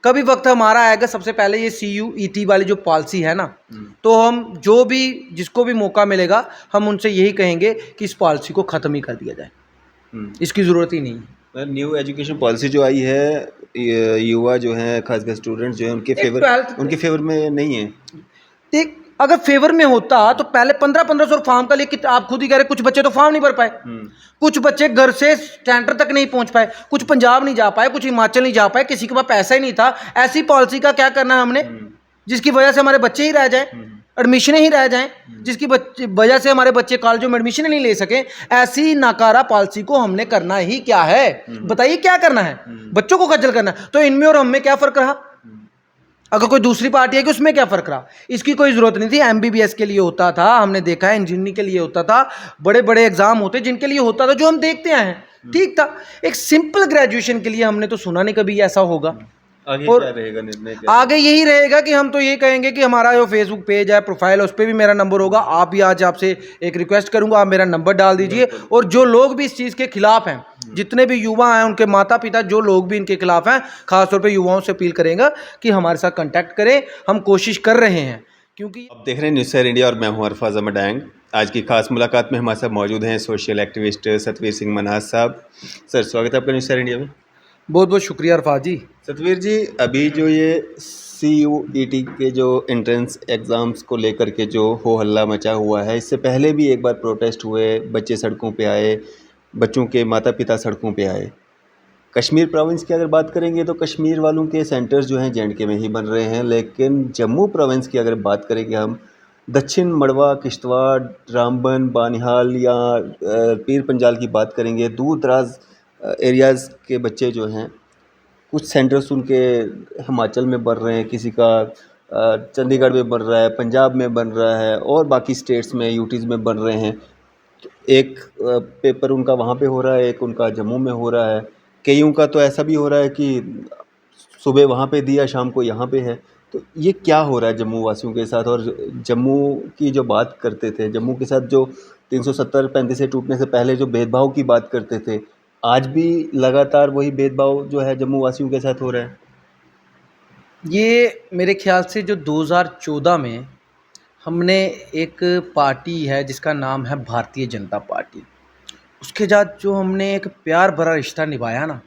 कभी वक्त हमारा आएगा, सबसे पहले ये CUET वाली जो पॉलिसी है ना, तो हम जो भी जिसको भी मौका मिलेगा हम उनसे यही कहेंगे कि इस पॉलिसी को ख़त्म ही कर दिया जाए, इसकी ज़रूरत ही नहीं है। न्यू एजुकेशन पॉलिसी जो आई है, युवा जो हैं, खासकर स्टूडेंट्स जो हैं, उनके फेवर में नहीं है। देख, अगर फेवर में होता तो पहले 1500 फॉर्म का लिए, आप खुद ही कह रहे कुछ बच्चे तो फॉर्म नहीं भर पाए, कुछ बच्चे घर से सेंटर तक नहीं पहुंच पाए, कुछ पंजाब नहीं जा पाए, कुछ हिमाचल नहीं जा पाए, किसी के पास पैसा ही नहीं था। ऐसी पॉलिसी का क्या करना है हमने जिसकी वजह से हमारे बच्चे ही रह जाएं, एडमिशन ही रह जाएं, जिसकी वजह से हमारे बच्चे कॉलेजों में एडमिशन नहीं ले सकें। ऐसी नाकारा पॉलिसी को हमने करना ही क्या है? बताइए क्या करना है? बच्चों को खज्जल करना है। तो इनमें और हम में क्या फर्क रहा? अगर कोई दूसरी पार्टी है कि उसमें क्या फर्क रहा? इसकी कोई जरूरत नहीं थी। MBBS के लिए होता था, हमने देखा है, इंजीनियरिंग के लिए होता था, बड़े बड़े एग्जाम होते जिनके लिए होता था, जो हम देखते आए हैं, ठीक था। एक सिंपल ग्रेजुएशन के लिए हमने तो सुना नहीं कभी ऐसा होगा। आगे और क्या रहेगा निर्णय? आगे यही रहेगा कि हम तो ये कहेंगे कि हमारा जो फेसबुक पेज है, प्रोफाइल है, उस पर भी मेरा नंबर होगा। आप भी, आज आपसे एक रिक्वेस्ट करूंगा, आप मेरा नंबर डाल दीजिए। और जो लोग भी इस चीज़ के खिलाफ हैं, जितने भी युवा हैं, उनके माता पिता, जो लोग भी इनके खिलाफ हैं, खासतौर पे युवाओं से अपील करेंगे कि हमारे साथ कांटेक्ट करें। हम कोशिश कर रहे हैं, क्योंकि आप देख रहे हैं न्यूज़ शहर इंडिया और मैं हूं अरफाज अहमद डांग। आज की खास मुलाकात में हमारे साथ मौजूद हैं सोशल एक्टिविस्ट सतवीर सिंह मन्हास साहब। सर, स्वागत है आपका न्यूज़ शहर इंडिया में। बहुत बहुत शुक्रिया अरफाज जी। सतवीर जी, अभी जो ये CUET के जो एंट्रेंस एग्ज़ाम्स को लेकर के जो हो हल्ला मचा हुआ है, इससे पहले भी एक बार प्रोटेस्ट हुए, बच्चे सड़कों पे आए, बच्चों के माता पिता सड़कों पे आए। कश्मीर प्रोविंस की अगर बात करेंगे तो कश्मीर वालों के सेंटर्स जो हैं J&K में ही बन रहे हैं, लेकिन जम्मू प्रोविंस की अगर बात करेंगे हम, दक्षिण मड़वा, किश्तवाड़, रामबन, बानिहाल या पीर पंजाल की बात करेंगे, दूर दराज एरियाज़ के बच्चे जो हैं, कुछ सेंटर्स उनके हिमाचल में बन रहे हैं, किसी का चंडीगढ़ में बन रहा है, पंजाब में बन रहा है, और बाकी स्टेट्स में, यूटीज़ में बन रहे हैं। एक पेपर उनका वहाँ पे हो रहा है, एक उनका जम्मू में हो रहा है। कईयों का तो ऐसा भी हो रहा है कि सुबह वहाँ पे दिया, शाम को यहाँ पे है। तो ये क्या हो रहा है जम्मू वासियों के साथ? और जम्मू की जो बात करते थे, जम्मू के साथ जो 370-35 टूटने से पहले जो भेदभाव की बात करते थे, आज भी लगातार वही भेदभाव जो है जम्मू वासियों के साथ हो रहा है। ये मेरे ख्याल से जो 2014 में हमने एक पार्टी है जिसका नाम है भारतीय जनता पार्टी, उसके साथ जो हमने एक प्यार भरा रिश्ता निभाया ना,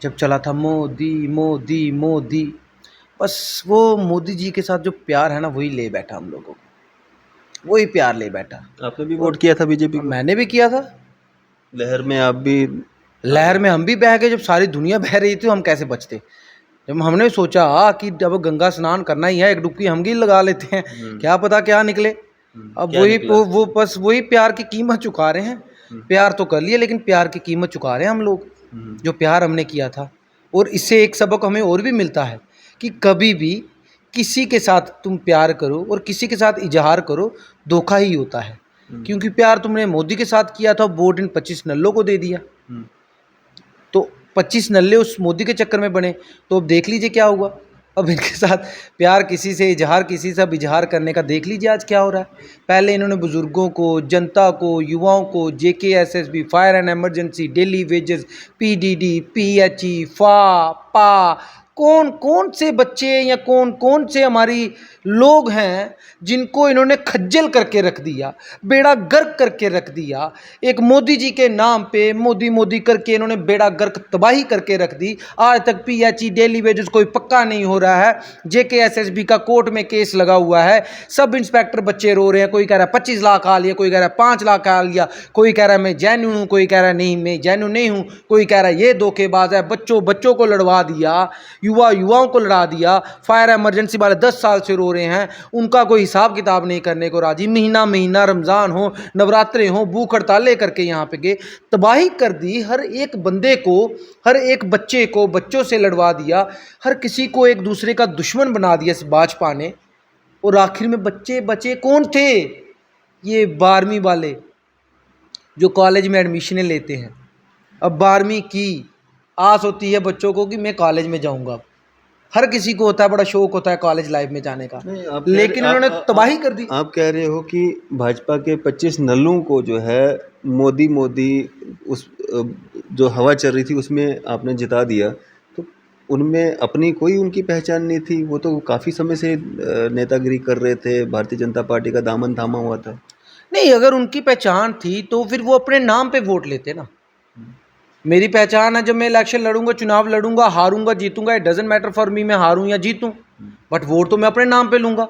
जब चला था मोदी मोदी मोदी, बस वो मोदी जी के साथ जो प्यार है ना, वही ले बैठा हम लोगों को, वही प्यार ले बैठा। आपने भी वोट किया था बीजेपी को? मैंने भी किया था। लहर में आप भी? लहर में हम भी बह गए। जब सारी दुनिया बह रही थी, हम कैसे बचते? जब हमने सोचा कि जब गंगा स्नान करना ही है, एक डुबकी हम भी लगा लेते हैं, क्या पता क्या निकले। अब क्या वही निकला? वो बस वही प्यार की कीमत चुका रहे हैं। प्यार तो कर लिए, लेकिन प्यार की कीमत चुका रहे हैं हम लोग, जो प्यार हमने किया था। और इससे एक सबक हमें और भी मिलता है कि कभी भी किसी के साथ तुम प्यार करो और किसी के साथ इजहार करो, धोखा ही होता है। क्योंकि प्यार तुमने मोदी के साथ किया था, वोट इन 25 नल्लों को दे दिया, तो 25 नल्ले उस मोदी के चक्कर में बने। तो अब देख लीजिए क्या हुआ। अब इनके साथ प्यार किसी से इजहार, किसी से अब इजहार करने का देख लीजिए आज क्या हो रहा है। पहले इन्होंने बुजुर्गों को, जनता को, युवाओं को JKSSB, fire and emergency, daily wages, PDD, PHE, पा कौन कौन से बच्चे या कौन कौन से हमारी लोग हैं जिनको इन्होंने खज्जल करके रख दिया, बेड़ा गर्क करके रख दिया। एक मोदी जी के नाम पे मोदी मोदी करके इन्होंने बेड़ा गर्क तबाही करके रख दी। आज तक PHE, डेली वेजेस कोई पक्का नहीं हो रहा है। JKSSB का कोर्ट में केस लगा हुआ है। सब इंस्पेक्टर बच्चे रो रहे हैं। कोई कह रहा है 25 लाख आ लिया, कोई कह रहा है 5 लाख आ लिया, कोई कह रहा है मैं जेन्युइन हूँ, कोई कह रहा है नहीं मैं जेन्युइन नहीं हूँ, कोई कह रहा है ये धोखेबाज है। बच्चों को लड़वा दिया, युवाओं को लड़ा दिया। फायर इमरजेंसी वाले 10 साल से रो रहे हैं, उनका कोई हिसाब किताब नहीं करने को राजी। महीना रमज़ान हो, नवरात्रे हो, भूख हड़तालें करके यहाँ पे गए, तबाही कर दी। हर एक बंदे को, हर एक बच्चे को बच्चों से लड़वा दिया, हर किसी को एक दूसरे का दुश्मन बना दिया इस भाजपा ने। और आखिर में बच्चे बचे कौन थे? ये 12वीं वाले जो कॉलेज में एडमिशनें लेते हैं। अब 12वीं की आस होती है बच्चों को कि मैं कॉलेज में जाऊंगा। हर किसी को होता है, बड़ा शौक होता है कॉलेज लाइफ में जाने का, लेकिन उन्होंने तबाही कर दी। आप कह रहे हो कि भाजपा के 25 नल्लों को जो है मोदी उस जो हवा चल रही थी उसमें आपने जिता दिया। तो उनमें अपनी कोई उनकी पहचान नहीं थी, वो तो काफ़ी समय से नेतागिरी कर रहे थे, भारतीय जनता पार्टी का दामन थामा हुआ था। नहीं, अगर उनकी पहचान थी तो फिर वो अपने नाम पे वोट लेते ना। मेरी पहचान है, जब मैं इलेक्शन लड़ूंगा, चुनाव लड़ूंगा, हारूंगा जीतूंगा, it doesn't matter for me, मैं हारूं या जीतूं, बट वोट तो मैं अपने नाम पे लूंगा।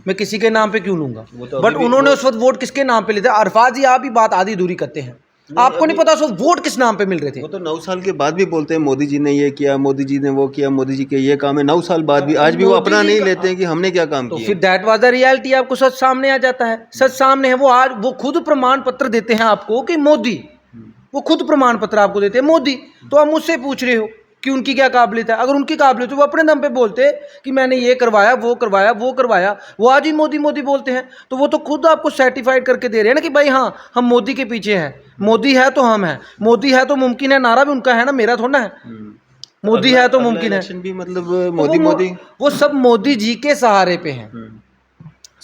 मैं किसी के नाम पे क्यों लूंगा? वो तो बट अभी भी उन्होंने वो उस वक्त वोट किसके नाम पे लिए थे? अरफाज जी, आप ही बात आधी अधूरी करते हैं। आपको नहीं अभी पता उस वक्त वोट किस नाम पे मिल रहे थे? वो तो 9 साल के बाद भी बोलते हैं मोदी जी ने ये किया, मोदी जी ने वो किया, मोदी जी के ये काम है। 9 साल बाद भी आज भी वो मोदी अपना जी नहीं का, लेते हैं कि हमने क्या काम तो किए। फिर दैट वाज द रियलिटी। आपको सच सामने आ जाता है, सच सामने है। वो आज वो खुद प्रमाण पत्र देते हैं आपको कि मोदी, वो खुद प्रमाण पत्र आपको देते हैं मोदी। तो आप मुझसे पूछ रहे हो कि उनकी क्या काबिलियत है? अगर उनकी काबिलियत है, वो अपने दम पे बोलते कि मैंने ये करवाया, वो करवाया, वो करवाया। वो आज ही मोदी मोदी बोलते हैं, तो वो तो खुद आपको सर्टिफाइड करके दे रहे हैं ना कि भाई हाँ, हम मोदी के पीछे हैं। मोदी है तो हम हैं, मोदी है तो मुमकिन है, नारा भी उनका है ना, मेरा थोड़ा है। तो मोदी अगला है तो अगला मुमकिन है। इलेक्शन भी मतलब तो मोदी मोदी। वो सब मोदी जी के सहारे पे हैं,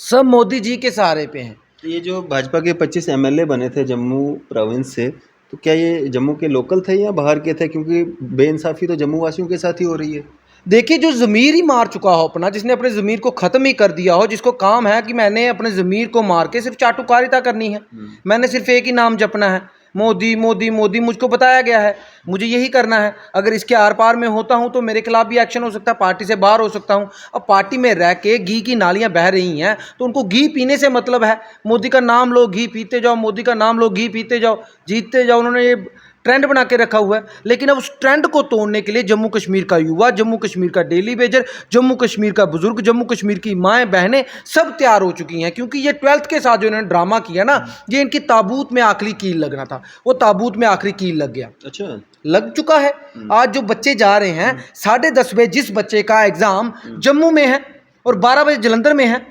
सब मोदी जी के सहारे पे हैं। तो ये जो भाजपा के 25 एमएलए बने थे जम्मू प्रोविंस से, तो क्या ये जम्मू के लोकल थे या बाहर के थे? क्योंकि बेइंसाफी तो जम्मू वासियों के साथ ही हो रही है। देखिए, जो ज़मीर ही मार चुका हो अपना, जिसने अपने ज़मीर को ख़त्म ही कर दिया हो, जिसको काम है कि मैंने अपने ज़मीर को मार के सिर्फ चाटुकारिता करनी है, मैंने सिर्फ एक ही नाम जपना है, मोदी मोदी मोदी। मुझको बताया गया है, मुझे यही करना है। अगर इसके आर पार में होता हूँ तो मेरे खिलाफ भी एक्शन हो सकता है, पार्टी से बाहर हो सकता हूँ। अब पार्टी में रह के घी की नालियाँ बह रही हैं, तो उनको घी पीने से मतलब है। मोदी का नाम लो, घी पीते जाओ, मोदी का नाम लो, घी पीते जाओ, जीतते जाओ। उन्होंने ये ट्रेंड बना के रखा हुआ है। लेकिन अब उस ट्रेंड को तोड़ने के लिए जम्मू कश्मीर का युवा, जम्मू कश्मीर का डेली वेजर, जम्मू कश्मीर का बुजुर्ग, जम्मू कश्मीर की माएँ बहनें सब तैयार हो चुकी हैं। क्योंकि ये 12th के साथ जो इन्होंने ड्रामा किया ना, ये इनकी ताबूत में आखिरी कील लगना था, वो ताबूत में आखिरी कील लग गया, अच्छा। लग चुका है। आज जो बच्चे जा रहे हैं 10:30 बजे, जिस बच्चे का एग्जाम जम्मू में है और 12 बजे जलंधर में है,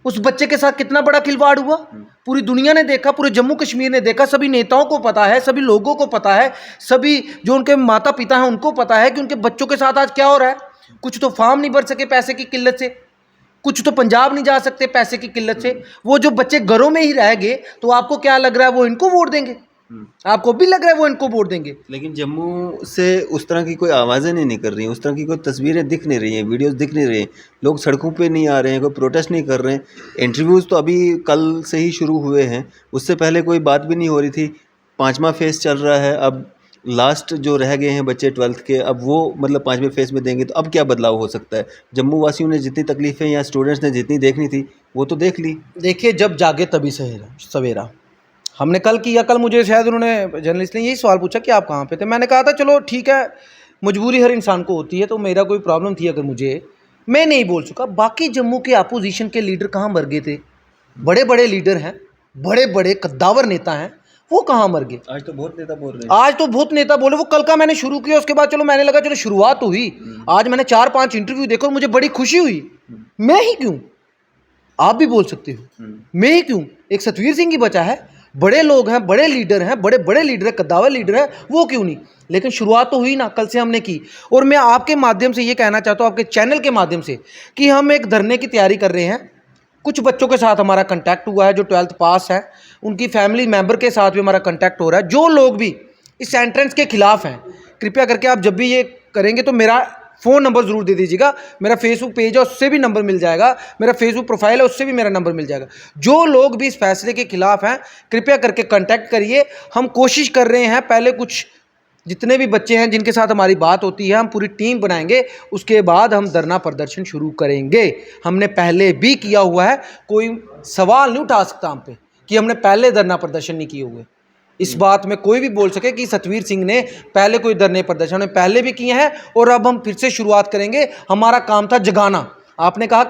उस बच्चे के साथ कितना बड़ा खिलवाड़ हुआ, पूरी दुनिया ने देखा, पूरे जम्मू कश्मीर ने देखा। सभी नेताओं को पता है, सभी लोगों को पता है, सभी जो उनके माता पिता हैं उनको पता है कि उनके बच्चों के साथ आज क्या हो रहा है। कुछ तो फार्म नहीं भर सके पैसे की किल्लत से, कुछ तो पंजाब नहीं जा सकते पैसे की किल्लत से। वो जो बच्चे घरों में ही रह गए, तो आपको क्या लग रहा है वो इनको वोट देंगे? आपको भी लग रहा है वो इनको वोट देंगे? लेकिन जम्मू से उस तरह की कोई आवाज़ें नहीं निकल रही हैं, उस तरह की कोई तस्वीरें दिख नहीं रही हैं, वीडियोस दिख नहीं रही हैं, लोग सड़कों पे नहीं आ रहे हैं, कोई प्रोटेस्ट नहीं कर रहे हैं। इंटरव्यूज़ तो अभी कल से ही शुरू हुए हैं, उससे पहले कोई बात भी नहीं हो रही थी। 5वां फेज़ चल रहा है, अब लास्ट जो रह गए हैं बच्चे 12th के, अब वो मतलब 5वें फेज़ में देंगे, तो अब क्या बदलाव हो सकता है? जम्मू वासियों ने जितनी तकलीफ़ें या स्टूडेंट्स ने जितनी देखनी थी वो तो देख ली। देखिए, जब जागे तभी सवेरा। हमने कल किया, कल मुझे शायद उन्होंने, जर्नलिस्ट ने यही सवाल पूछा कि आप कहाँ पे थे। मैंने कहा था चलो ठीक है, मजबूरी हर इंसान को होती है, तो मेरा कोई प्रॉब्लम थी अगर मुझे, मैं नहीं बोल चुका। बाकी जम्मू के अपोजिशन के लीडर कहाँ मर गए थे? बड़े बड़े लीडर हैं, बड़े बड़े कद्दावर नेता हैं, वो कहाँ मर गए? आज तो बहुत नेता बोल रहे हैं। आज तो बहुत नेता बोले। वो कल का मैंने शुरू किया, उसके बाद चलो मैंने लगा चलो शुरुआत हुई। आज मैंने 4-5 इंटरव्यू देखो, मुझे बड़ी खुशी हुई। मैं ही क्यों, आप भी बोल सकते हो, मैं ही क्यों? एक सतवीर सिंह ही बचा है, बड़े लोग हैं, बड़े लीडर हैं, बड़े बड़े लीडर हैं, कद्दावर लीडर है, वो क्यों नहीं? लेकिन शुरुआत तो हुई ना, कल से हमने की। और मैं आपके माध्यम से ये कहना चाहता हूँ, आपके चैनल के माध्यम से, कि हम एक धरने की तैयारी कर रहे हैं। कुछ बच्चों के साथ हमारा कंटैक्ट हुआ है जो 12th पास है, उनकी फैमिली मेम्बर के साथ भी हमारा कंटैक्ट हो रहा है। जो लोग भी इस सेंटेंस के खिलाफ हैं, कृपया करके आप जब भी ये करेंगे तो मेरा फ़ोन नंबर ज़रूर दे दीजिएगा। मेरा फेसबुक पेज है, उससे भी नंबर मिल जाएगा, मेरा फेसबुक प्रोफाइल है, उससे भी मेरा नंबर मिल जाएगा। जो लोग भी इस फैसले के खिलाफ हैं, कृपया करके कांटेक्ट करिए। हम कोशिश कर रहे हैं, पहले कुछ जितने भी बच्चे हैं जिनके साथ हमारी बात होती है, हम पूरी टीम बनाएंगे, उसके बाद हम धरना प्रदर्शन शुरू करेंगे। हमने पहले भी किया हुआ है, कोई सवाल नहीं उठा सकता हम पे कि हमने पहले धरना प्रदर्शन नहीं किए हुए। इस बात में कोई भी बोल सके कि सतवीर सिंह ने पहले कोई धरने प्रदर्शन में पहले भी किए हैं और अब हम फिर से शुरुआत करेंगे। हमारा काम था जगाना। आपने कहा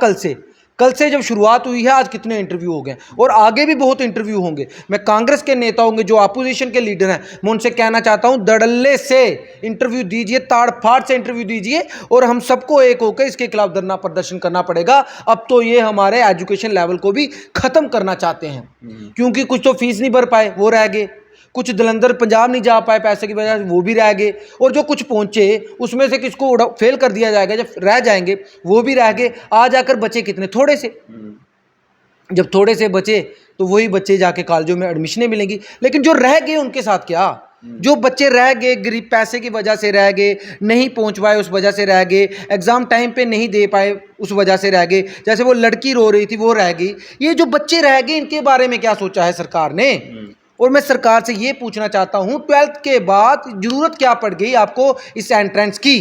कल से जब शुरुआत हुई है, आज कितने इंटरव्यू हो गए और आगे भी बहुत इंटरव्यू होंगे। मैं कांग्रेस के नेता होंगे, जो अपोजिशन के लीडर हैं, मैं उनसे कहना चाहता हूं, धड़ल्ले से इंटरव्यू दीजिए, ताड़ फाड़ से इंटरव्यू दीजिए और हम सबको एक होकर इसके खिलाफ धरना प्रदर्शन करना पड़ेगा। अब तो ये हमारे एजुकेशन लेवल को भी खत्म करना चाहते हैं, क्योंकि कुछ तो फीस नहीं भर पाए, वो रह गए, कुछ जलंधर पंजाब नहीं जा पाए पैसे की वजह से, वो भी रह गए, और जो कुछ पहुंचे उसमें से किसको फेल कर दिया जाएगा, जब रह जाएंगे वो भी रह गए। आ जाकर बचे कितने? थोड़े से। जब थोड़े से बचे तो वही बच्चे जाके कॉलेजों में एडमिशनें मिलेंगी। लेकिन जो रह गए उनके साथ क्या? जो बच्चे रह गए गरीब पैसे की वजह से रह गए, नहीं पहुंच पाए उस वजह से रह गए, एग्जाम टाइम पे नहीं दे पाए उस वजह से रह गए, जैसे वो लड़की रो रही थी वो रह गई, ये जो बच्चे रह गए इनके बारे में क्या सोचा है सरकार ने? और मैं सरकार से ये पूछना चाहता हूं 12th के बाद जरूरत क्या पड़ गई आपको इस एंट्रेंस की?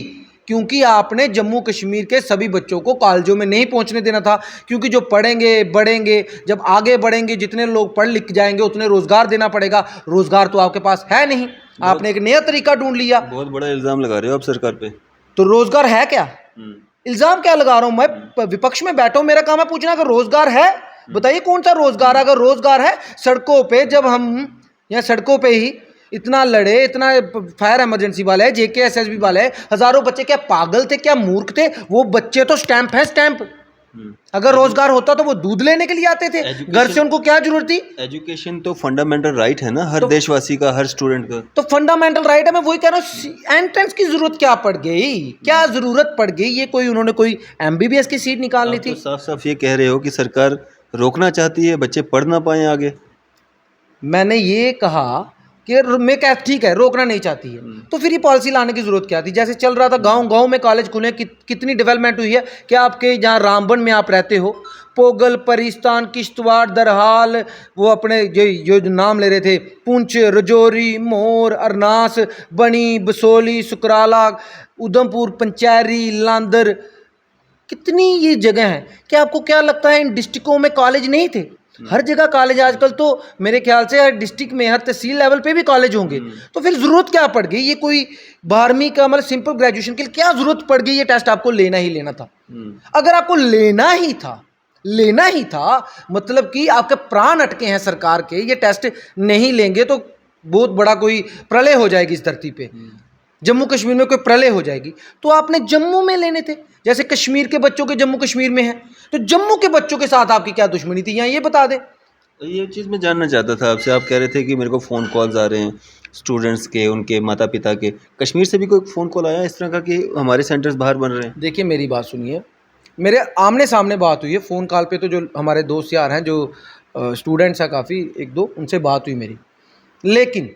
क्योंकि आपने जम्मू कश्मीर के सभी बच्चों को कॉलेजों में नहीं पहुंचने देना था, क्योंकि जो पढ़ेंगे बढ़ेंगे, जब आगे बढ़ेंगे जितने लोग पढ़ लिख जाएंगे उतने रोजगार देना पड़ेगा, रोजगार तो आपके पास है नहीं, आपने एक नया तरीका ढूंढ लिया। बहुत बड़ा इल्ज़ाम लगा रहे हो आप सरकार पे। तो रोजगार है क्या? इल्जाम क्या लगा रहा हूं मैं? विपक्ष में बैठा हूं, मेरा काम है पूछना अगर रोजगार है बताइए कौन सा रोजगार? अगर रोजगार है, सड़कों पे जब हम यहाँ सड़कों पे ही इतना लड़े, इतना फायर इमरजेंसी वाले है, JKSSB वाले है, हजारों बच्चे क्या पागल थे, क्या मूर्ख थे? वो बच्चे तो स्टैंप है स्टैंप। अगर रोजगार होता तो वो दूध लेने के लिए आते थे, घर से उनको क्या जरूरत थी? एजुकेशन तो फंडामेंटल राइट है ना हर देशवासी का, हर स्टूडेंट का। तो फंडामेंटल राइट है, मैं वही कह रहा हूँ। एंट्रेंस की जरूरत क्या पड़ गई? क्या जरूरत पड़ गई? ये कोई उन्होंने कोई MBBS की सीट निकालनी थी? तो साफ साफ ये कह रहे हो कि सरकार रोकना चाहती है बच्चे पढ़ ना पाए आगे। मैंने ये कहा कि मैं क्या ठीक है रोकना नहीं चाहती है, तो फिर ये पॉलिसी लाने की जरूरत क्या थी? जैसे चल रहा था गांव गांव में कॉलेज खुले, कितनी डेवलपमेंट हुई है? क्या आपके जहाँ रामबन में आप रहते हो, पोगल, परिस्तान, किश्तवाड़, दरहाल, वो अपने जो नाम ले रहे थे, पुंछ, रजौरी, मोर, अरनास, बनी, बसोली, सुकराला, उधमपुर, पंचैरी, लांदर, कितनी ये जगह है। क्या आपको क्या लगता है इन डिस्ट्रिक्टों में कॉलेज नहीं थे? हर जगह कॉलेज, आजकल तो मेरे ख्याल से हर डिस्ट्रिक्ट में हर तहसील लेवल पे भी कॉलेज होंगे। तो फिर जरूरत क्या पड़ गई? ये कोई 12वीं का मतलब सिंपल ग्रेजुएशन के लिए क्या जरूरत पड़ गई? ये टेस्ट आपको लेना ही लेना था। अगर आपको लेना ही था मतलब कि आपके प्राण अटके हैं सरकार के, ये टेस्ट नहीं लेंगे तो बहुत बड़ा कोई प्रलय हो जाएगी इस धरती पे, जम्मू कश्मीर में कोई प्रलय हो जाएगी। तो आपने जम्मू में लेने थे, जैसे कश्मीर के बच्चों के जम्मू कश्मीर में है, तो जम्मू के बच्चों के साथ आपकी क्या दुश्मनी थी? यहाँ ये बता दें। ये चीज़ मैं जानना चाहता था आपसे। आप कह रहे थे कि मेरे को फ़ोन कॉल्स आ रहे हैं स्टूडेंट्स के, उनके माता पिता के। कश्मीर से भी कोई फ़ोन कॉल आया इस तरह का कि हमारे सेंटर्स बाहर बन रहे हैं? देखिए मेरी बात सुनिए, मेरे आमने सामने बात हुई है। फ़ोन कॉल पे तो जो हमारे दोस्त यार हैं, जो स्टूडेंट्स हैं काफ़ी, एक दो, उनसे बात हुई मेरी। लेकिन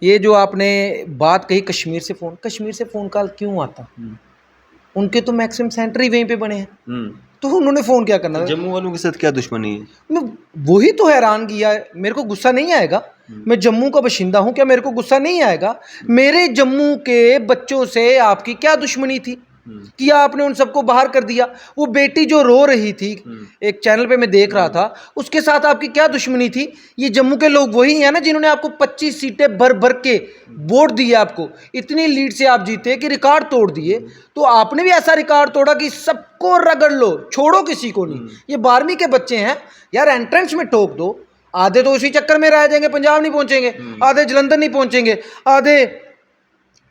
ये जो आपने बात कही कश्मीर से फ़ोन कॉल क्यों आता? उनके तो मैक्सिमम सेंटर ही वहीं पे बने हैं, तो उन्होंने फ़ोन क्या करना? जम्मू वालों के साथ क्या दुश्मनी है? मैं वही तो हैरान किया है। मेरे को गुस्सा नहीं आएगा, मैं जम्मू का बाशिंदा हूँ, क्या मेरे को गुस्सा नहीं आएगा? मेरे जम्मू के बच्चों से आपकी क्या दुश्मनी थी कि आपने उन सबको बाहर कर दिया? वो बेटी जो रो रही थी, एक चैनल पे मैं देख रहा था, उसके साथ आपकी क्या दुश्मनी थी? ये जम्मू के लोग वही हैं ना जिन्होंने आपको 25 सीटें भर भर के वोट दिए, आपको इतनी लीड से आप जीते कि रिकॉर्ड तोड़ दिए। तो आपने भी ऐसा रिकॉर्ड तोड़ा कि सबको रगड़ लो, छोड़ो किसी को नहीं। ये 12वीं के बच्चे हैं यार, एंट्रेंस में ठोक दो। आधे तो उसी चक्कर में रह जाएंगे, पंजाब नहीं पहुंचेंगे, आधे जलंधर नहीं पहुंचेंगे, आधे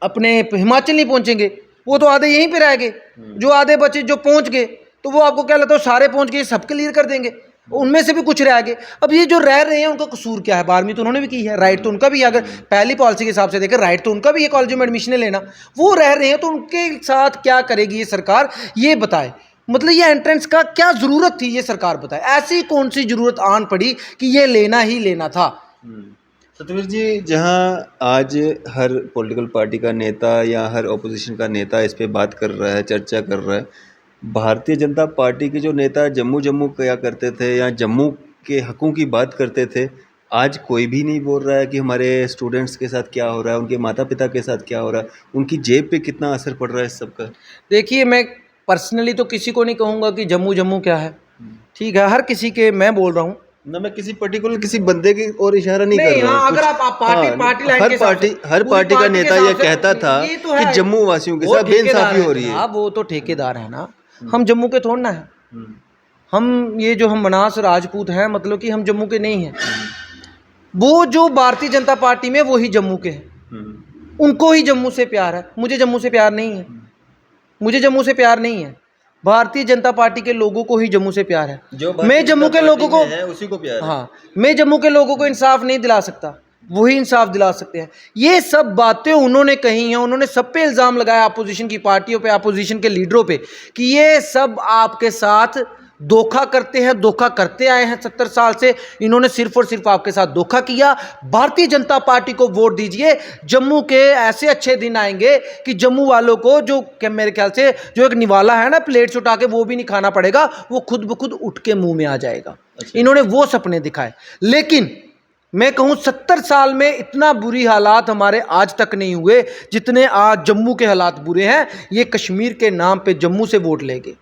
अपने हिमाचल नहीं पहुंचेंगे, वो तो आधे यहीं पे रह गए। जो आधे बच्चे जो पहुंच गए, तो वो आपको क्या लगता है सारे पहुंच गए सब क्लियर कर देंगे? उनमें से भी कुछ रह गए। अब ये जो रह रहे हैं उनका कसूर क्या है? 12वीं तो उन्होंने भी की है, राइट तो उनका भी है। अगर पहली पॉलिसी के हिसाब से देखें, राइट तो उनका भी है कॉलेज में एडमिशन लेना। वो रह रहे हैं तो उनके साथ क्या करेगी ये सरकार, ये बताए। मतलब ये एंट्रेंस का क्या जरूरत थी, ये सरकार बताए। ऐसी कौन सी जरूरत आन पड़ी कि ये लेना ही लेना था? सतवीर जी, जहां आज हर पॉलिटिकल पार्टी का नेता या हर ऑपोजिशन का नेता इस पे बात कर रहा है, चर्चा कर रहा है, भारतीय जनता पार्टी के जो नेता जम्मू किया करते थे या जम्मू के हकों की बात करते थे, आज कोई भी नहीं बोल रहा है कि हमारे स्टूडेंट्स के साथ क्या हो रहा है, उनके माता पिता के साथ क्या हो रहा है, उनकी जेब पे कितना असर पड़ रहा है इस सब का। देखिए मैं पर्सनली तो किसी को नहीं कहूँगा कि जम्मू क्या है, ठीक है, हर किसी के मैं बोल रहा हूँ ना, मैं किसी पर्टिकुलर किसी बंदे की और इशारा नहीं कर रहा हूँ। अगर आप पार्टी लाइन के हिसाब से, हर पार्टी का नेता ये कहता था कि जम्मू वासियों के साथ बेइंसाफी हो रही है। वो तो ठेकेदार है ना, हम जम्मू के थोड़ा ना है। हम ये जो हम मनास राजपूत हैं, मतलब कि हम जम्मू के नहीं हैं। वो जो भारतीय जनता पार्टी में वही जम्मू के हैं, उनको ही जम्मू से प्यार है। मुझे जम्मू से प्यार नहीं है, मुझे जम्मू से प्यार नहीं है। भारतीय जनता पार्टी के लोगों को ही जम्मू से प्यार है। मैं जम्मू के लोगों को उसी को प्यार है। हाँ, मैं जम्मू के लोगों को इंसाफ नहीं दिला सकता, वही इंसाफ दिला सकते हैं। ये सब बातें उन्होंने कही हैं, उन्होंने सब पे इल्ज़ाम लगाया, अपोजिशन की पार्टियों पे, अपोजिशन के लीडरों पे, कि ये सब आपके साथ धोखा करते हैं, धोखा करते आए हैं 70 साल से। इन्होंने सिर्फ और सिर्फ आपके साथ धोखा किया। भारतीय जनता पार्टी को वोट दीजिए। जम्मू के ऐसे अच्छे दिन आएंगे कि जम्मू वालों को जो मेरे ख्याल से जो एक निवाला है ना प्लेट से उठा के, वो भी नहीं खाना पड़ेगा, वो खुद ब खुद उठ के मुंह में आ जाएगा। अच्छा। इन्होंने वो सपने दिखाए। लेकिन मैं कहूं 70 साल में इतना बुरी हालात हमारे आज तक नहीं हुए जितने आज जम्मू के हालात बुरे हैं। ये कश्मीर के नाम पे जम्मू से वोट लेंगे,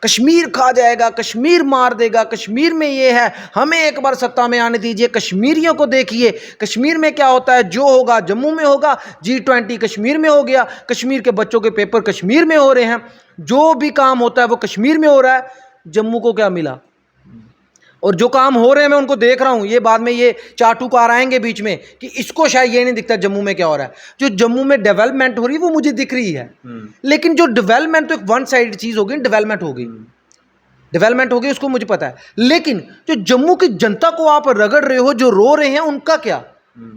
कश्मीर खा जाएगा, कश्मीर मार देगा, कश्मीर में ये है, हमें एक बार सत्ता में आने दीजिए, कश्मीरियों को देखिए कश्मीर में क्या होता है, जो होगा जम्मू में होगा, G20 कश्मीर में हो गया, कश्मीर के बच्चों के पेपर कश्मीर में हो रहे हैं, जो भी काम होता है वो कश्मीर में हो रहा है। जम्मू को क्या मिला? और जो काम हो रहे हैं मैं उनको देख रहा हूं। ये बाद में ये चाटुकार आएंगे बीच में कि इसको शायद ये नहीं दिखता जम्मू में क्या हो रहा है। जो जम्मू में डेवलपमेंट हो रही है वो मुझे दिख रही है, लेकिन जो डेवलपमेंट तो एक वन साइड चीज होगी, डेवलपमेंट होगी उसको मुझे पता है, लेकिन जो जम्मू की जनता को आप रगड़ रहे हो, जो रो रहे हैं, उनका क्या?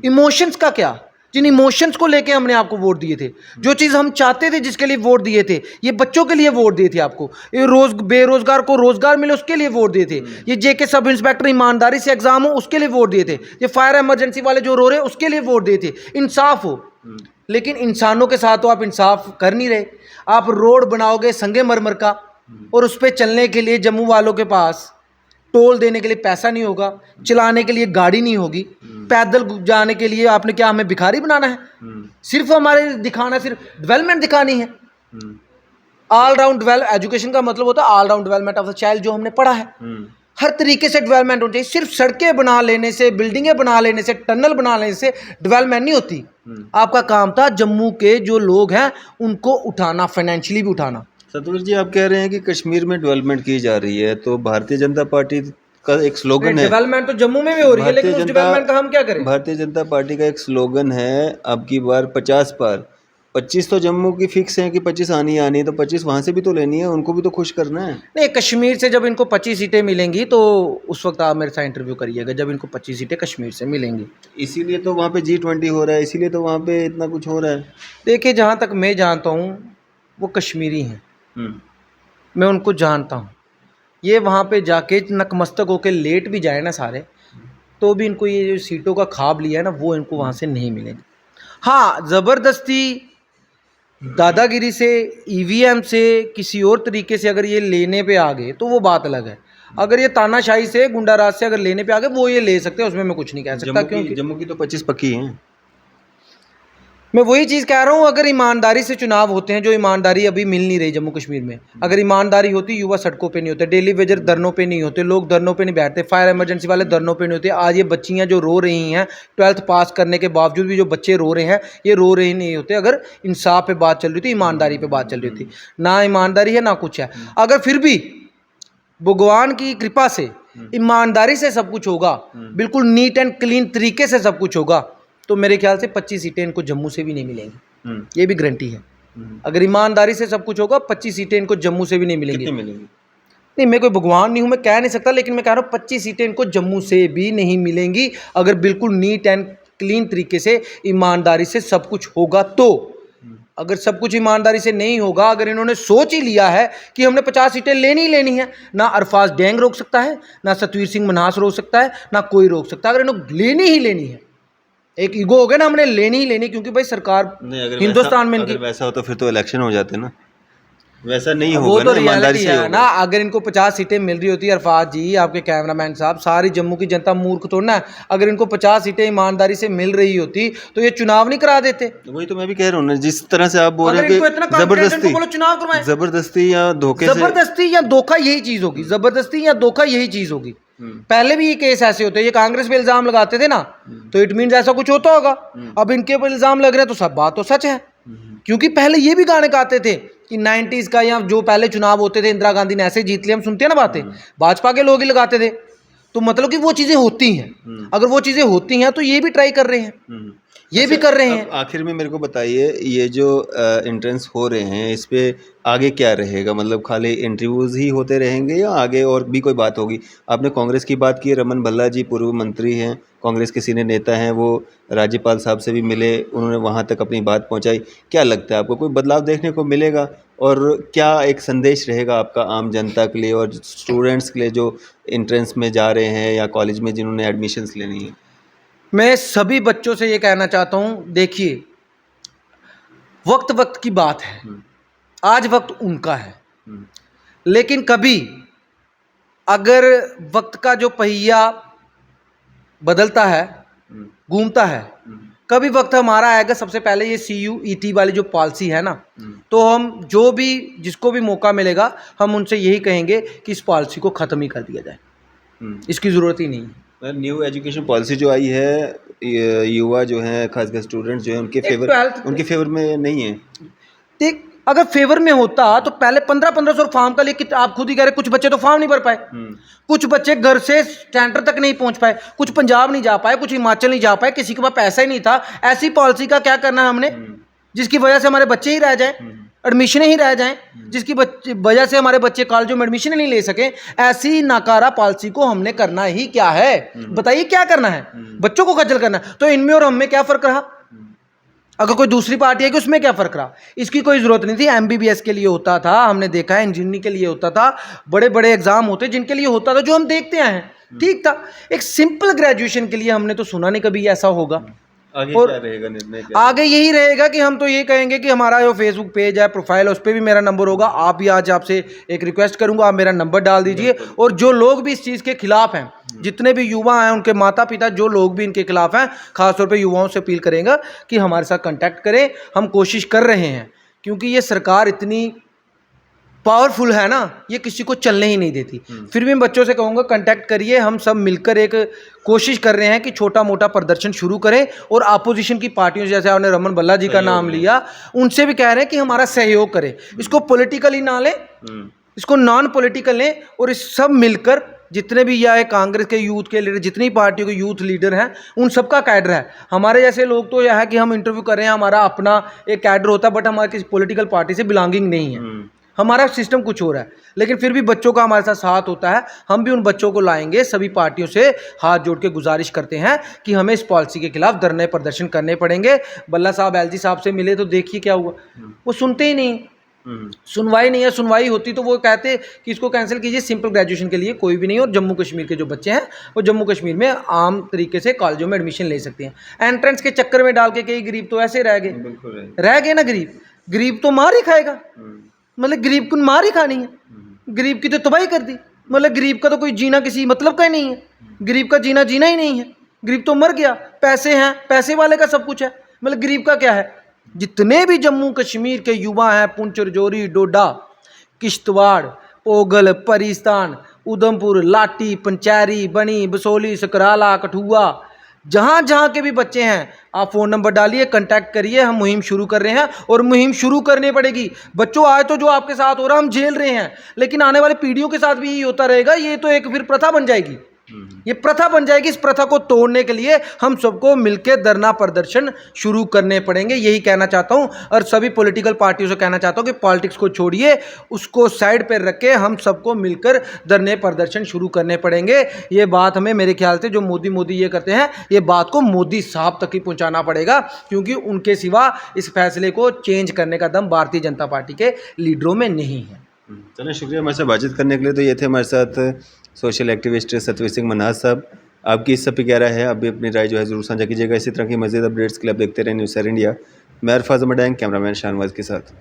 इमोशंस का क्या? जिन इमोशंस को लेके हमने आपको वोट दिए थे, जो चीज़ हम चाहते थे, जिसके लिए वोट दिए थे, ये बच्चों के लिए वोट दिए थे आपको, ये बेरोजगार को रोजगार मिले उसके लिए वोट दिए थे, ये जेके सब इंस्पेक्टर ईमानदारी से एग्जाम हो उसके लिए वोट दिए थे, ये फायर इमरजेंसी वाले जो रो रहे हैं उसके लिए वोट दिए थे, इंसाफ हो। लेकिन इंसानों के साथ तो आप इंसाफ कर नहीं रहे। आप रोड बनाओगे संगमरमर का और उस पर चलने के लिए जम्मू वालों के पास टोल देने के लिए पैसा नहीं होगा, चलाने के लिए गाड़ी नहीं होगी, पैदल जाने के लिए आपने क्या हमें भिखारी बनाना है? सिर्फ हमारे दिखाना, सिर्फ डेवलपमेंट दिखानी है। ऑल राउंड एजुकेशन का मतलब होता है all round development of the child, जो हमने पढ़ा है। हर तरीके से डेवलपमेंट होनी चाहिए। सिर्फ सड़कें बना लेने से, बिल्डिंगें बना लेने से, टनल बना लेने से डेवलपमेंट नहीं होती। आपका काम था जम्मू के जो लोग हैं उनको उठाना, फाइनेंशियली भी उठाना। सतवीर जी, आप कह रहे हैं कि कश्मीर में डेवलपमेंट की जा रही है, तो भारतीय जनता पार्टी का एक स्लोगन है, डेवलपमेंट तो जम्मू में भी हो रही है, लेकिन उस डेवलपमेंट का हम क्या करें? भारतीय जनता पार्टी का एक स्लोगन है अब की बार 50 पार। 25 तो जम्मू की फिक्स है कि 25 आनी है, तो 25 वहाँ से भी तो लेनी है, उनको भी तो खुश करना है। नहीं, कश्मीर से जब इनको 25 सीटें मिलेंगी तो उस वक्त आप मेरे साथ इंटरव्यू करिएगा, जब इनको 25 सीटें कश्मीर से मिलेंगी। इसीलिए तो वहाँ पे G20 हो रहा है, इसीलिए तो वहाँ पे इतना कुछ हो रहा है। देखिए, जहाँ तक मैं जानता हूँ वो कश्मीरी हैं, मैं उनको जानता हूँ। ये वहाँ पे जाके नकमस्तक होके लेट भी जाए ना सारे, तो भी इनको ये जो सीटों का ख्वाब लिया है ना, वो इनको वहाँ से नहीं मिलेगा। हाँ, ज़बरदस्ती, दादागिरी से, EVM से, किसी और तरीके से अगर ये लेने पे आ गए तो वो बात अलग है। अगर ये तानाशाही से, गुंडाराज से अगर लेने पे आ गए, वो ये ले सकते हैं, उसमें मैं कुछ नहीं कह सकता। क्योंकि जम्मू की तो 25 पक्की हैं। मैं वही चीज़ कह रहा हूँ, अगर ईमानदारी से चुनाव होते हैं, जो ईमानदारी अभी मिल नहीं रही जम्मू कश्मीर में, अगर ईमानदारी होती, युवा सड़कों पे नहीं होते, डेली वेजर धरनों पे नहीं होते, लोग धरनों पे नहीं बैठते, फायर इमरजेंसी वाले धरनों पे नहीं होते। आज ये बच्चियाँ जो रो रही हैं, 12th पास करने के बावजूद भी जो बच्चे रो रहे हैं, ये रो रहे नहीं होते अगर इंसाफ पे बात चल रही थी, ईमानदारी पे बात चल रही थी। ना ईमानदारी है ना कुछ है। अगर फिर भी भगवान की कृपा से ईमानदारी से सब कुछ होगा, बिल्कुल नीट एंड क्लीन तरीके से सब कुछ होगा, तो मेरे ख्याल से 25 सीटें इनको जम्मू से भी नहीं मिलेंगी, ये भी गारंटी है। अगर ईमानदारी से सब कुछ होगा, 25 सीटें इनको जम्मू से भी नहीं मिलेंगी। नहीं, मैं कोई भगवान नहीं हूँ, मैं कह नहीं सकता, लेकिन मैं कह रहा हूँ 25 सीटें इनको जम्मू से भी नहीं मिलेंगी, अगर बिल्कुल नीट एंड क्लीन तरीके से ईमानदारी से सब कुछ होगा तो। अगर सब कुछ ईमानदारी से नहीं होगा, अगर इन्होंने सोच ही लिया है कि हमने 50 सीटें लेनी ही लेनी है, ना अरफाज डैंग रोक सकता है, ना सतवीर सिंह मन्हास रोक सकता है, ना कोई रोक सकता है। अगर इन्होंने लेनी ही लेनी है, एक ईगो हो गया ना, हमने लेनी ही लेनी, क्योंकि भाई सरकार हिंदुस्तान में इनकी। वैसा हो तो फिर तो इलेक्शन हो जाते ना, वैसा नहीं होगा। वो तो रियलिटी है ना। अगर इनको 50 सीटें मिल रही होती, अरफाज जी, आपके कैमरामैन साहब, सारी जम्मू की जनता मूर्ख तो ना, अगर इनको 50 सीटें ईमानदारी से मिल रही होती तो ये चुनाव नहीं करा देते। वही तो मैं भी कह रहा हूँ ना, जिस तरह से आप बोल रहे हैं कि जबरदस्ती या धोखे, जबरदस्ती या धोखा यही चीज होगी, जबरदस्ती या धोखा यही चीज होगी। पहले भी ये केस ऐसे होते हैं, ये कांग्रेस पे इल्जाम लगाते थे ना, तो इट मीन ऐसा कुछ होता होगा। अब इनके ऊपर इल्जाम लग रहे हैं तो सब बात तो सच है, क्योंकि पहले ये भी गाने गाते थे कि 90s का, या जो पहले चुनाव होते थे इंदिरा गांधी ने ऐसे जीत लिया, हम सुनते हैं ना बातें, भाजपा के लोग ही लगाते थे। तो मतलब कि वो चीज़ें होती हैं, अगर वो चीज़ें होती हैं तो ये भी ट्राई कर रहे हैं। ये भी कर रहे हैं। अब आखिर में मेरे को बताइए, ये जो एंट्रेंस हो रहे हैं इस पे आगे क्या रहेगा? मतलब खाली इंटरव्यूज़ ही होते रहेंगे या आगे और भी कोई बात होगी? आपने कांग्रेस की बात की, रमन भल्ला जी पूर्व मंत्री हैं, कांग्रेस के सीनियर नेता हैं, वो राज्यपाल साहब से भी मिले, उन्होंने वहाँ तक अपनी बात पहुँचाई। क्या लगता है आपको कोई बदलाव देखने को मिलेगा? और क्या एक संदेश रहेगा आपका आम जनता के लिए और स्टूडेंट्स के लिए जो एंट्रेंस में जा रहे हैं या कॉलेज में जिन्होंने एडमिशन्स लेनी है? मैं सभी बच्चों से ये कहना चाहता हूँ, देखिए वक्त वक्त की बात है, आज वक्त उनका है, लेकिन कभी अगर वक्त का जो पहिया बदलता है, घूमता है, कभी वक्त हमारा आएगा। सबसे पहले ये CUET वाली जो पॉलिसी है ना, तो हम जो भी जिसको भी मौका मिलेगा हम उनसे यही कहेंगे कि इस पॉलिसी को ख़त्म ही कर दिया जाए, इसकी ज़रूरत ही नहीं है। न्यू एजुकेशन पॉलिसी जो आई है, युवा जो हैं खासकर स्टूडेंट्स जो हैं उनके फेवर में नहीं है। देख, अगर फेवर में होता तो पहले 1500 फॉर्म का लिए, आप खुद ही कह रहे कुछ बच्चे तो फॉर्म नहीं भर पाए, कुछ बच्चे घर से सेंटर तक नहीं पहुंच पाए, कुछ पंजाब नहीं जा पाए, कुछ हिमाचल नहीं जा पाए, किसी के पास पैसा ही नहीं था। ऐसी पॉलिसी का क्या करना है हमने जिसकी वजह से हमारे बच्चे ही रह जाएं, एडमिशन ही रह जाएं, जिसकी वजह से हमारे बच्चे कॉलेजों में एडमिशन नहीं ले सके। ऐसी नाकारा पॉलिसी को हमने करना ही क्या है? बताइए क्या करना है? बच्चों को खज्जल करना है। तो इनमें और हम में क्या फर्क रहा? अगर कोई दूसरी पार्टी है कि उसमें क्या फर्क रहा? इसकी कोई जरूरत नहीं थी। MBBS के लिए होता था, हमने देखा है, इंजीनियरिंग के लिए होता था, बड़े बड़े एग्जाम होते जिनके लिए होता था, जो हम देखते आए हैं, ठीक था। एक सिंपल ग्रेजुएशन के लिए हमने तो सुना नहीं कभी ऐसा होगा। आगे और क्या रहेगा निर्णय क्या? आगे यही रहेगा कि हम तो ये कहेंगे कि हमारा जो फेसबुक पेज है, प्रोफाइल है, उस पर भी मेरा नंबर होगा। आप भी, आज आपसे एक रिक्वेस्ट करूंगा, आप मेरा नंबर डाल दीजिए। और जो लोग भी इस चीज़ के खिलाफ हैं, जितने भी युवा हैं, उनके माता पिता, जो लोग भी इनके खिलाफ हैं, खासतौर पे युवाओं से अपील करेंगे कि हमारे साथ कांटेक्ट करें। हम कोशिश कर रहे हैं, क्योंकि ये सरकार इतनी पावरफुल है ना, ये किसी को चलने ही नहीं देती। फिर भी मैं बच्चों से कहूँगा कांटेक्ट करिए, हम सब मिलकर एक कोशिश कर रहे हैं कि छोटा मोटा प्रदर्शन शुरू करें। और अपोजिशन की पार्टियों, जैसे आपने रमन भल्ला जी का नाम लिया, उनसे भी कह रहे हैं कि हमारा सहयोग करें। इसको पॉलिटिकली ना लें, इसको नॉन पॉलिटिकल लें, और इस सब मिलकर जितने भी या कांग्रेस के यूथ के लीडर, जितनी पार्टियों के यूथ लीडर हैं, उन सबका कैडर है। हमारे जैसे लोग तो यह है कि हम इंटरव्यू कर रहे हैं, हमारा अपना एक कैडर होता है, बट हमारे किसी पॉलिटिकल पार्टी से बिलोंगिंग नहीं है, हमारा सिस्टम कुछ हो रहा है। लेकिन फिर भी बच्चों का हमारे साथ होता है, हम भी उन बच्चों को लाएंगे। सभी पार्टियों से हाथ जोड़ के गुजारिश करते हैं कि हमें इस पॉलिसी के खिलाफ धरने प्रदर्शन करने पड़ेंगे। भल्ला साहब LG साहब से मिले तो देखिए क्या हुआ, वो सुनते ही नहीं, सुनवाई नहीं है। सुनवाई होती तो वो कहते कि इसको कैंसिल कीजिए, सिंपल ग्रेजुएशन के लिए कोई भी नहीं। और जम्मू कश्मीर के जो बच्चे हैं वो जम्मू कश्मीर में आम तरीके से कॉलेजों में एडमिशन ले सकते हैं। एंट्रेंस के चक्कर में डाल के कई गरीब तो ऐसे रह गए ना। गरीब तो मार ही खाएगा, मतलब गरीब को मार ही खानी है, गरीब की तो तबाही कर दी। मतलब गरीब का तो कोई जीना किसी मतलब का ही नहीं है, गरीब का जीना जीना ही नहीं है, गरीब तो मर गया। पैसे हैं, पैसे वाले का सब कुछ है, मतलब गरीब का क्या है? जितने भी जम्मू कश्मीर के युवा हैं, पुंछ, राजौरी, डोडा, किश्तवाड़, पोगल, परिस्तान, उधमपुर, लाटी, पंचैरी, बनी, बसोली, सकराला, कठुआ, जहाँ जहाँ के भी बच्चे हैं, आप फ़ोन नंबर डालिए, कांटेक्ट करिए। हम मुहिम शुरू कर रहे हैं और मुहिम शुरू करनी पड़ेगी। बच्चों, आज तो जो आपके साथ हो रहा है हम झेल रहे हैं, लेकिन आने वाली पीढ़ियों के साथ भी यही होता रहेगा। ये तो एक फिर प्रथा बन जाएगी, ये प्रथा बन जाएगी। इस प्रथा को तोड़ने के लिए हम सबको मिलकर धरना प्रदर्शन शुरू करने पड़ेंगे, यही कहना चाहता हूं। और सभी पॉलिटिकल पार्टियों से कहना चाहता हूं कि पॉलिटिक्स को छोड़िए, उसको साइड पर रख के हम सबको मिलकर धरने प्रदर्शन शुरू करने पड़ेंगे। ये बात हमें, मेरे ख्याल से जो मोदी ये करते हैं, ये बात को मोदी साहब तक ही पहुंचाना पड़ेगा, क्योंकि उनके सिवा इस फैसले को चेंज करने का दम भारतीय जनता पार्टी के लीडरों में नहीं है। चलिए, शुक्रिया हमारे साथ बातचीत करने के लिए। तो ये थे हमारे साथ सोशल एक्टिविस्ट सतवीर सिंह मन्हास साहब। आपकी इस सब पे क्या राय है? आप भी अपनी राय जो है ज़रूर साझा कीजिएगा। इसी तरह की मज़ीद अपडेट्स के लिए आप देखते रहें न्यूज़ सर इंडिया। मैं अरफाज अमर डैंग, कैमरामैन शाहनवाज के साथ।